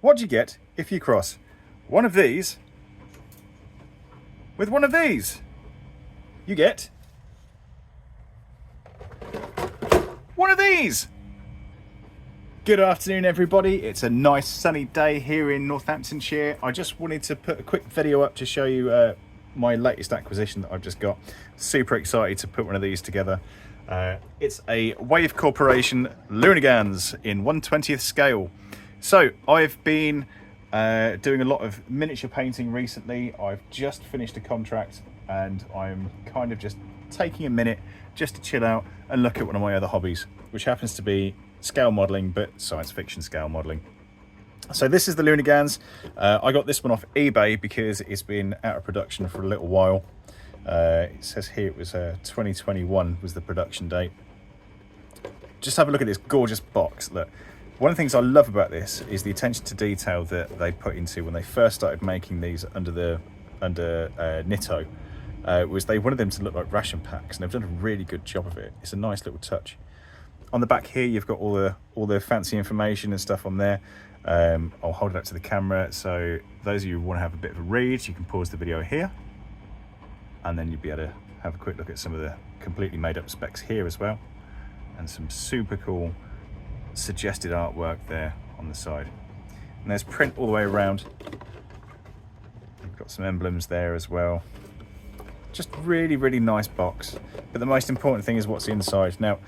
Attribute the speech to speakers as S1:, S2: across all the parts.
S1: What do you get if you cross one of these with one of these? You get one of these. Good afternoon, everybody. It's a nice sunny day here in Northamptonshire. I just wanted to put a quick video up to show you my latest acquisition that I've just got. Super excited to put one of these together. It's a Wave Corporation Luna Gans in 1/20th scale. So I've been doing a lot of miniature painting recently. I've just finished a contract and I'm kind of just taking a minute just to chill out and look at one of my other hobbies, which happens to be scale modelling, but science fiction scale modelling. So this is the Luna Gans. I got this one off eBay because it's been out of production for a little while. It says here it was 2021 was the production date. Just have a look at this gorgeous box. Look, one of the things I love about this is the attention to detail that they put into when they first started making these under Nitto. Was they wanted them to look like ration packs, and they've done a really good job of it. It's a nice little touch. On the back here, you've got all the fancy information and stuff on there. I'll hold it up to the camera, so those of you who want to have a bit of a read, you can pause the video here, and then you'll be able to have a quick look at some of the completely made up specs here as well, and some super cool suggested artwork there on the side. And there's print all the way around. You've got some emblems there as well. Just really, really nice box. But the most important thing is what's inside. Now,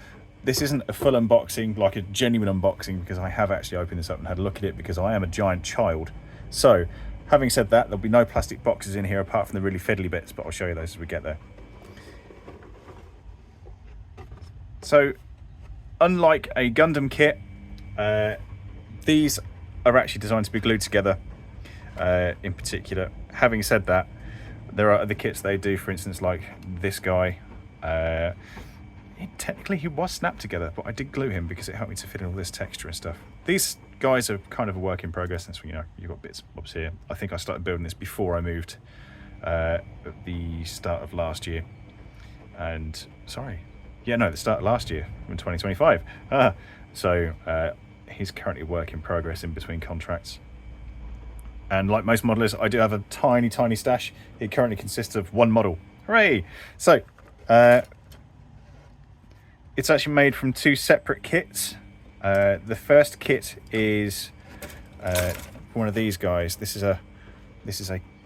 S1: this isn't a full unboxing, like a genuine unboxing, because I have actually opened this up and had a look at it because I am a giant child. So, having said that, there'll be no plastic boxes in here apart from the really fiddly bits, but I'll show you those as we get there. So, unlike a Gundam kit, these are actually designed to be glued together in particular. Having said that, there are other kits they do, for instance, like this guy. Technically he was snapped together, but I did glue him because it helped me to fit in all this texture and stuff. These guys are kind of a work in progress. That's, you know, you've got bits and bobs here. I think I started building this before I moved at the start of last year. And the start of last year, in 2025. So he's currently a work in progress in between contracts. And like most modelers, I do have a tiny, tiny stash. It currently consists of one model. Hooray! So, it's actually made from two separate kits. The first kit is one of these guys. This is a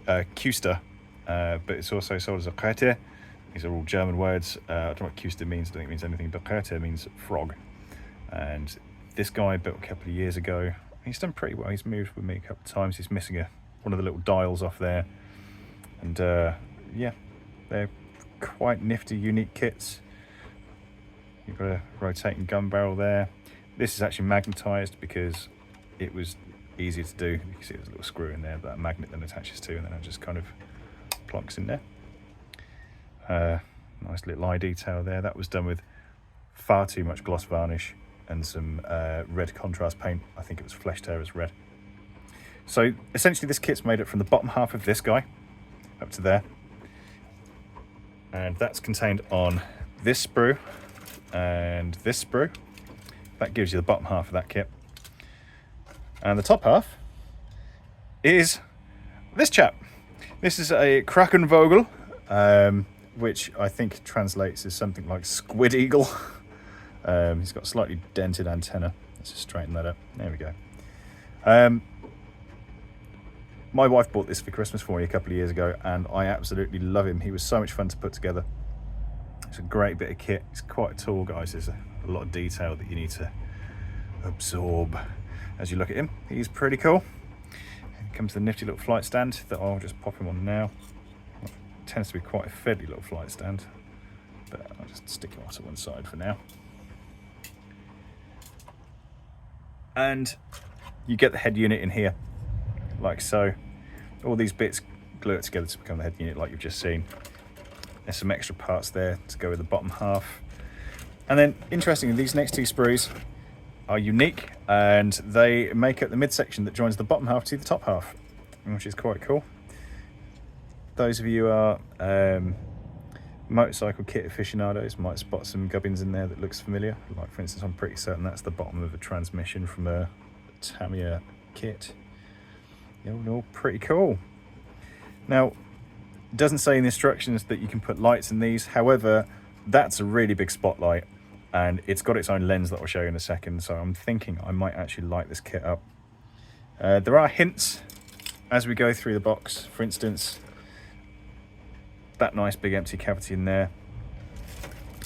S1: Küster, but it's also sold as a Kater. These are all German words. I don't know what Küster means. I don't think it means anything, but Kater means frog. And this guy built a couple of years ago. He's done pretty well. He's moved with me a couple of times. He's missing one of the little dials off there. And yeah, they're quite nifty, unique kits. You've got a rotating gun barrel there. This is actually magnetized because it was easier to do. You can see there's a little screw in there that a magnet then attaches to, and then it just kind of plonks in there. Nice little eye detail there. That was done with far too much gloss varnish and some red contrast paint. I think it was Flesh Terror's red. So essentially this kit's made up from the bottom half of this guy up to there, and that's contained on this sprue and this sprue. That gives you the bottom half of that kit, and the top half is this chap. This is a Krakenvogel, which I think translates as something like squid eagle. He's got a slightly dented antenna. Let's just straighten that up. There we go. My wife bought this for Christmas for me a couple of years ago, and I absolutely love him. He was so much fun to put together. It's a great bit of kit. He's quite tall, guys. There's a lot of detail that you need to absorb as you look at him. He's pretty cool. Here comes the nifty little flight stand that I'll just pop him on now. It tends to be quite a fiddly little flight stand, but I'll just stick him off to one side for now. And you get the head unit in here, like so. All these bits glue it together to become the head unit, like you've just seen. There's some extra parts there to go with the bottom half. And then, interestingly, these next two sprues are unique, and they make up the midsection that joins the bottom half to the top half, which is quite cool. Those of you who are motorcycle kit aficionados might spot some gubbins in there that looks familiar. Like, for instance, I'm pretty certain that's the bottom of a transmission from a Tamiya kit. All pretty cool. Now, it doesn't say in the instructions that you can put lights in these. However, that's a really big spotlight, and it's got its own lens that I'll show you in a second. So I'm thinking I might actually light this kit up. There are hints as we go through the box. For instance, that nice big empty cavity in there,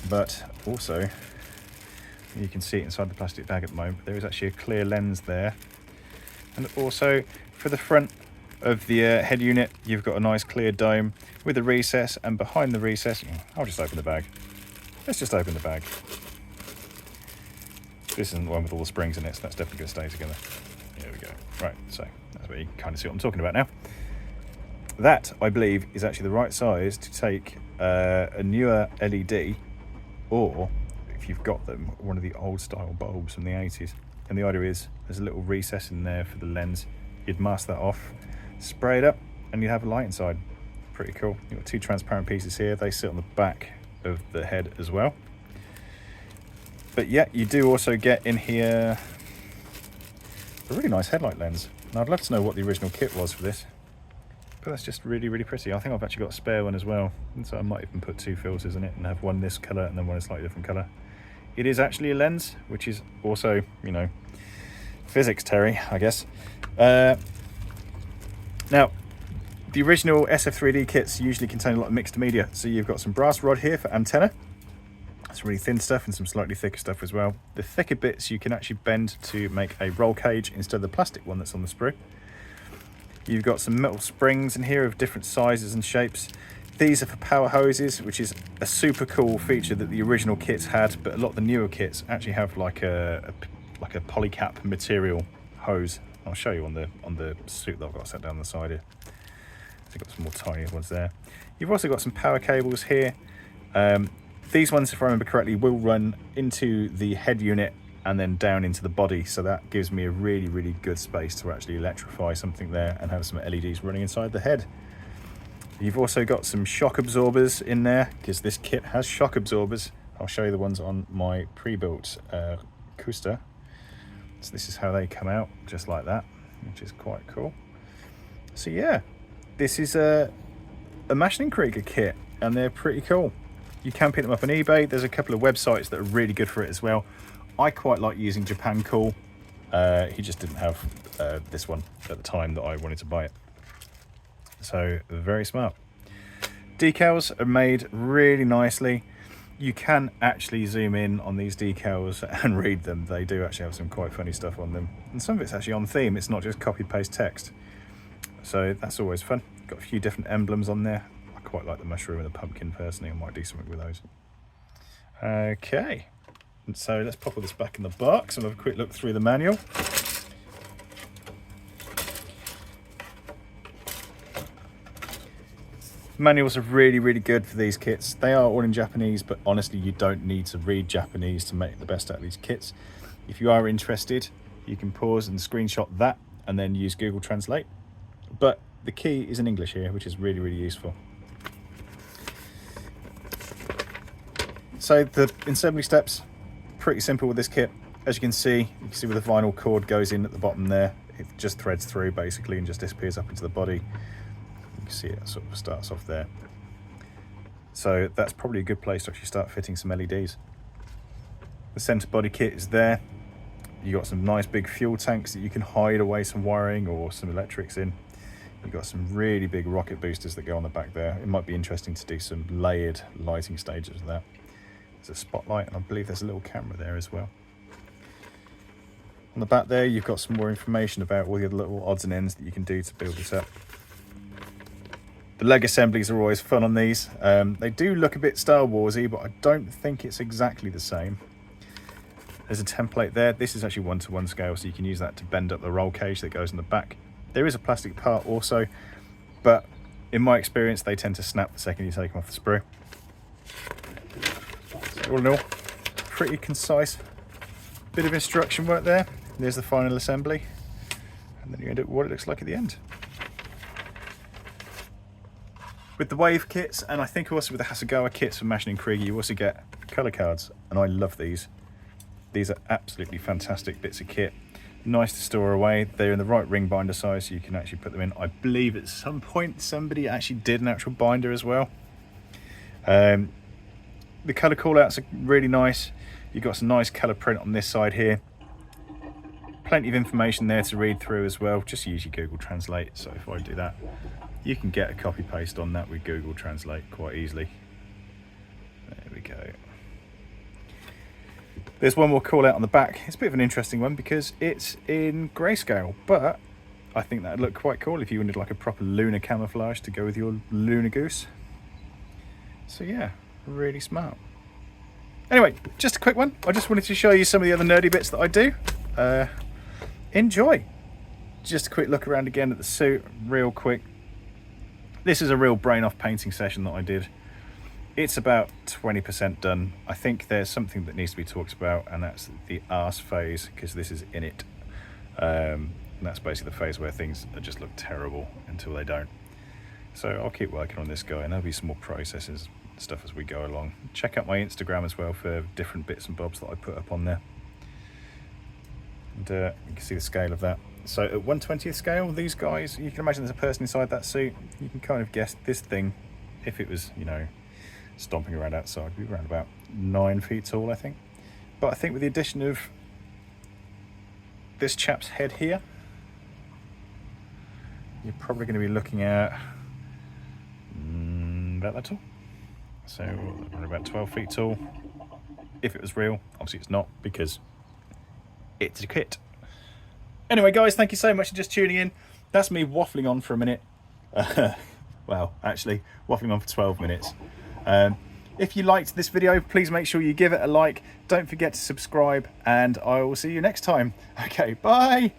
S1: but also you can see it inside the plastic bag at the moment. There is actually a clear lens there, and also for the front of the head unit, you've got a nice clear dome with a recess, and behind the recess, I'll just open the bag. Let's just open the bag. This isn't the one with all the springs in it, so that's definitely going to stay together. There we go. Right, so that's where you kind of see what I'm talking about now. That, I believe, is actually the right size to take a newer LED, or if you've got them, one of the old style bulbs from the 80s. And the idea is there's a little recess in there for the lens. You'd mask that off, spray it up, and you have a light inside. Pretty cool. You've got two transparent pieces here. They sit on the back of the head as well. But yeah, you do also get in here a really nice headlight lens. And I'd love to know what the original kit was for this. But that's just really, really pretty. I think I've actually got a spare one as well. And so I might even put two filters in it and have one this colour and then one a slightly different colour. It is actually a lens, which is also, you know, physics, Terry, I guess. Now, the original SF3D kits usually contain a lot of mixed media. So you've got some brass rod here for antenna. That's really thin stuff, and some slightly thicker stuff as well. The thicker bits you can actually bend to make a roll cage instead of the plastic one that's on the sprue. You've got some metal springs in here of different sizes and shapes. These are for power hoses, which is a super cool feature that the original kits had, but a lot of the newer kits actually have like a polycap material hose. I'll show you on the suit that I've got set down the side here. So you've got some more tiny ones there. You've also got some power cables here. These ones, if I remember correctly, will run into the head unit and then down into the body. So that gives me a really, really good space to actually electrify something there and have some LEDs running inside the head. You've also got some shock absorbers in there, because this kit has shock absorbers. I'll show you the ones on my pre-built Coaster. So this is how they come out, just like that, which is quite cool. So yeah, this is a Mashing Krieger kit, and they're pretty cool. You can pick them up on eBay. There's a couple of websites that are really good for it as well. I quite like using Japan Cool. He just didn't have this one at the time that I wanted to buy it. So very smart. Decals are made really nicely. You can actually zoom in on these decals and read them. They do actually have some quite funny stuff on them. And some of it's actually on theme. It's not just copy paste text. So that's always fun. Got a few different emblems on there. I quite like the mushroom and the pumpkin personally. I might do something with those. Okay. And so let's pop all this back in the box and have a quick look through the manual. Manuals are really, really good for these kits. They are all in Japanese, but honestly, you don't need to read Japanese to make the best out of these kits. If you are interested, you can pause and screenshot that and then use Google Translate. But the key is in English here, which is really, really useful. So the assembly steps, pretty simple with this kit. As you can see where the vinyl cord goes in at the bottom there. It just threads through basically and just disappears up into the body. You can see it sort of starts off there. So that's probably a good place to actually start fitting some LEDs. The center body kit is there. You got some nice big fuel tanks that you can hide away some wiring or some electrics in. You've got some really big rocket boosters that go on the back there. It might be interesting to do some layered lighting stages of that. There's a spotlight, and I believe there's a little camera there as well. On the back there, you've got some more information about all the other little odds and ends that you can do to build this up. The leg assemblies are always fun on these. They do look a bit Star Warsy, but I don't think it's exactly the same. There's a template there. This is actually 1:1 scale, so you can use that to bend up the roll cage that goes in the back. There is a plastic part also, but in my experience, they tend to snap the second you take them off the sprue. So all in all, pretty concise bit of instruction work there. There's the final assembly, and then you end up with what it looks like at the end. With the Wave kits, and I think also with the Hasegawa kits for Mashing Krieger, you also get colour cards, and I love these. These are absolutely fantastic bits of kit. Nice to store away. They're in the right ring binder size, so you can actually put them in. I believe at some point somebody actually did an actual binder as well. The colour callouts are really nice. You've got some nice colour print on this side here. Plenty of information there to read through as well. Just use your Google Translate. So if I do that, you can get a copy paste on that with Google Translate quite easily. There we go. There's one more call out on the back. It's a bit of an interesting one because it's in grayscale, but I think that'd look quite cool if you wanted like a proper lunar camouflage to go with your Luna Goose. So yeah, really smart. Anyway, just a quick one. I just wanted to show you some of the other nerdy bits that I do. Enjoy. Just a quick look around again at the suit, real quick. This is a real brain off painting session that I did. It's about 20% done. I think there's something that needs to be talked about, and that's the arse phase, because this is in it. And that's basically the phase where things just look terrible until they don't. So I'll keep working on this guy, and there'll be some more processes and stuff as we go along. Check out my Instagram as well for different bits and bobs that I put up on there. And you can see the scale of that. So at 1/20th scale, these guys, you can imagine there's a person inside that suit. You can kind of guess this thing, if it was, you know, stomping around outside, would be around about 9 feet tall, I think. But I think with the addition of this chap's head here, you're probably going to be looking at about that tall. So around about 12 feet tall. If it was real, obviously it's not, because it's a kit. Anyway guys, thank you so much for just tuning in. That's me waffling on for a minute. Well, actually waffling on for 12 minutes. If you liked this video, please make sure you give it a like. Don't forget to subscribe, and I will see you next time. Okay, bye.